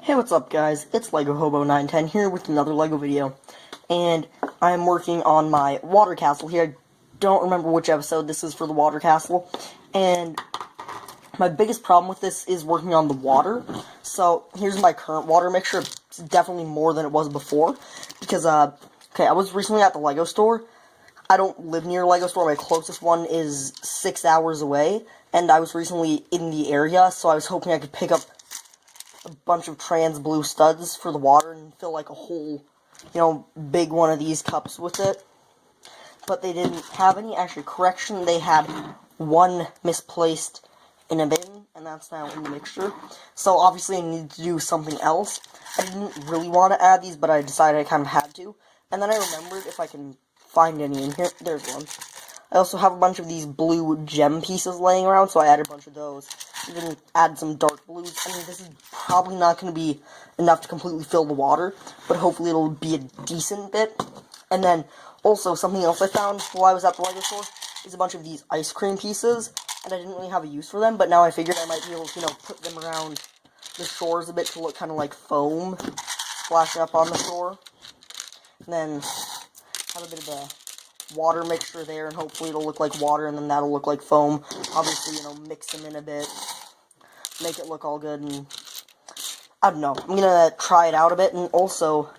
Hey, what's up guys? It's Lego Hobo 910 here with another Lego video. And I'm working on my water castle here. I don't remember which episode this is for the water castle. And my biggest problem with this is working on the water. So, here's my current water mixture. It's definitely more than it was before. Because, I was recently at the Lego store. I don't live near a Lego store. My closest one is 6 hours away. And I was recently in the area, so I was hoping I could pick up a bunch of trans blue studs for the water and fill like a whole, big one of these cups with it. But they didn't have any. Actually, correction, they had one misplaced in a bin, and that's now in the mixture. So obviously I needed to do something else. I didn't really want to add these, but I decided I kind of had to. And then I remembered if I can find any in here. There's one. I also have a bunch of these blue gem pieces laying around, so I added a bunch of those. Even added some dark blues. I mean, this is probably not going to be enough to completely fill the water, but hopefully it'll be a decent bit. And then, also, something else I found while I was at the Lego store is a bunch of these ice cream pieces, and I didn't really have a use for them, but now I figured I might be able to, put them around the shores a bit to look kind of like foam splashing up on the shore. And then have a bit of a water mixture there, and hopefully it'll look like water, and then that'll look like foam. Obviously, mix them in a bit, make it look all good, and I don't know. I'm gonna try it out a bit, and also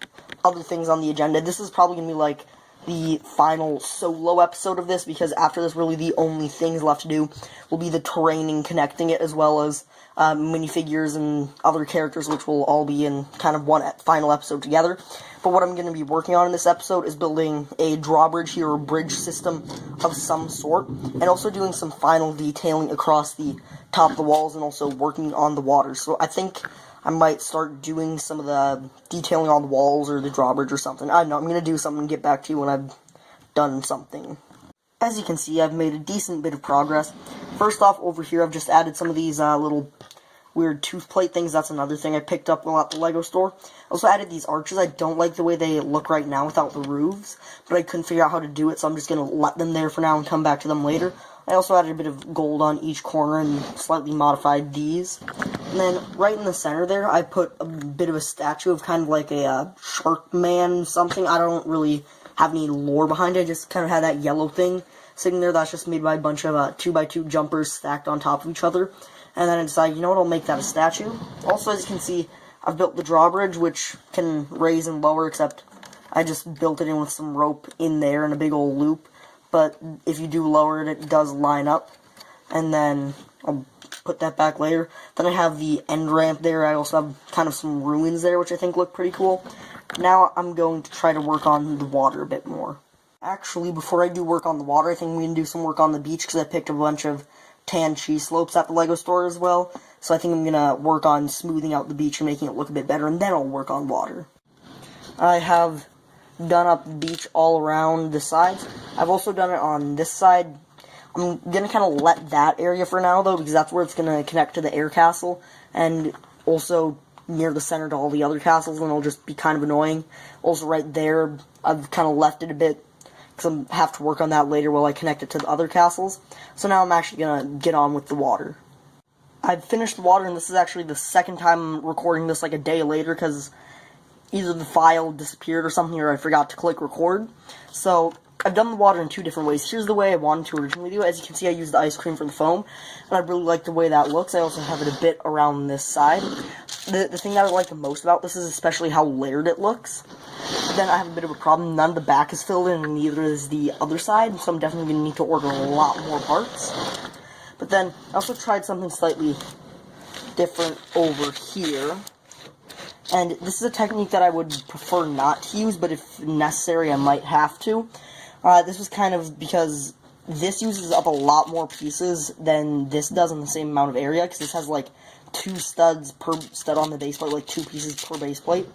other things on the agenda. This is probably gonna be like the final solo episode of this, because after this, really the only things left to do will be the terraining, connecting it, as well as minifigures and other characters, which will all be in kind of one final episode together. But what I'm going to be working on in this episode is building a drawbridge here, or bridge system of some sort, and also doing some final detailing across the top of the walls, and also working on the water. So I think I might start doing some of the detailing on the walls, or the drawbridge, or something. I don't know, I'm going to do something and get back to you when I've done something. As you can see, I've made a decent bit of progress. First off, over here, I've just added some of these little weird tooth plate things. That's another thing I picked up while at the Lego store. I also added these arches. I don't like the way they look right now without the roofs, but I couldn't figure out how to do it, so I'm just going to let them there for now and come back to them later. I also added a bit of gold on each corner and slightly modified these. And then right in the center there, I put a bit of a statue of kind of like a shark man something. I don't really have any lore behind it. I just kind of had that yellow thing sitting there. That's just made by a bunch of 2x2 jumpers stacked on top of each other. And then I decided, you know what, I'll make that a statue. Also, as you can see, I've built the drawbridge, which can raise and lower, except I just built it in with some rope in there and a big old loop. But if you do lower it, it does line up. And then I'll put that back later. Then I have the end ramp there. I also have kind of some ruins there, which I think look pretty cool. Now I'm going to try to work on the water a bit more. Actually, before I do work on the water, I think we can do some work on the beach, because I picked a bunch of tan cheese slopes at the Lego store as well. So I think I'm going to work on smoothing out the beach and making it look a bit better, and then I'll work on water. I have done up the beach all around the sides. I've also done it on this side. I'm going to kind of let that area for now, though, because that's where it's going to connect to the air castle, and also near the center to all the other castles, and it'll just be kind of annoying. Also right there, I've kind of left it a bit, because I have to work on that later while I connect it to the other castles. So now I'm actually going to get on with the water. I've finished the water, and this is actually the second time I'm recording this like a day later, because either the file disappeared or something, or I forgot to click record. So I've done the water in two different ways. Here's the way I wanted to originally do it. As you can see, I used the ice cream for the foam, and I really like the way that looks. I also have it a bit around this side. The thing that I like the most about this is especially how layered it looks. But then I have a bit of a problem. None of the back is filled in, and neither is the other side, so I'm definitely going to need to order a lot more parts. But then I also tried something slightly different over here. And this is a technique that I would prefer not to use, but if necessary, I might have to. This was kind of because this uses up a lot more pieces than this does in the same amount of area, because this has like 2 studs per stud on the base plate, like 2 pieces per base plate.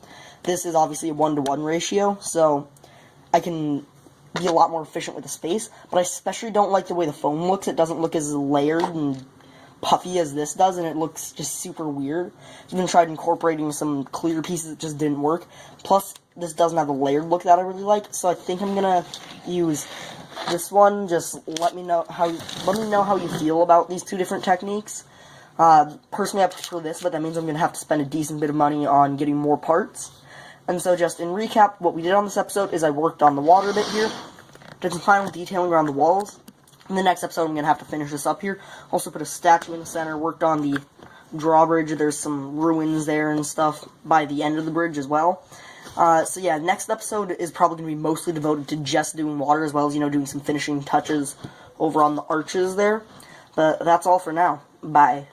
This is obviously a 1-to-1 ratio, so I can be a lot more efficient with the space, but I especially don't like the way the foam looks. It doesn't look as layered and puffy as this does, and it looks just super weird. I've even tried incorporating some clear pieces, it just didn't work. Plus, this doesn't have the layered look that I really like, so I think I'm gonna use this one. Just let me know how you feel about these two different techniques. Personally, I prefer this, but that means I'm going to have to spend a decent bit of money on getting more parts. And so just in recap, what we did on this episode is I worked on the water bit here, did some final detailing around the walls. In the next episode, I'm going to have to finish this up here. Also put a statue in the center, worked on the drawbridge. There's some ruins there and stuff by the end of the bridge as well. So yeah, next episode is probably going to be mostly devoted to just doing water, as well as, doing some finishing touches over on the arches there. But that's all for now. Bye.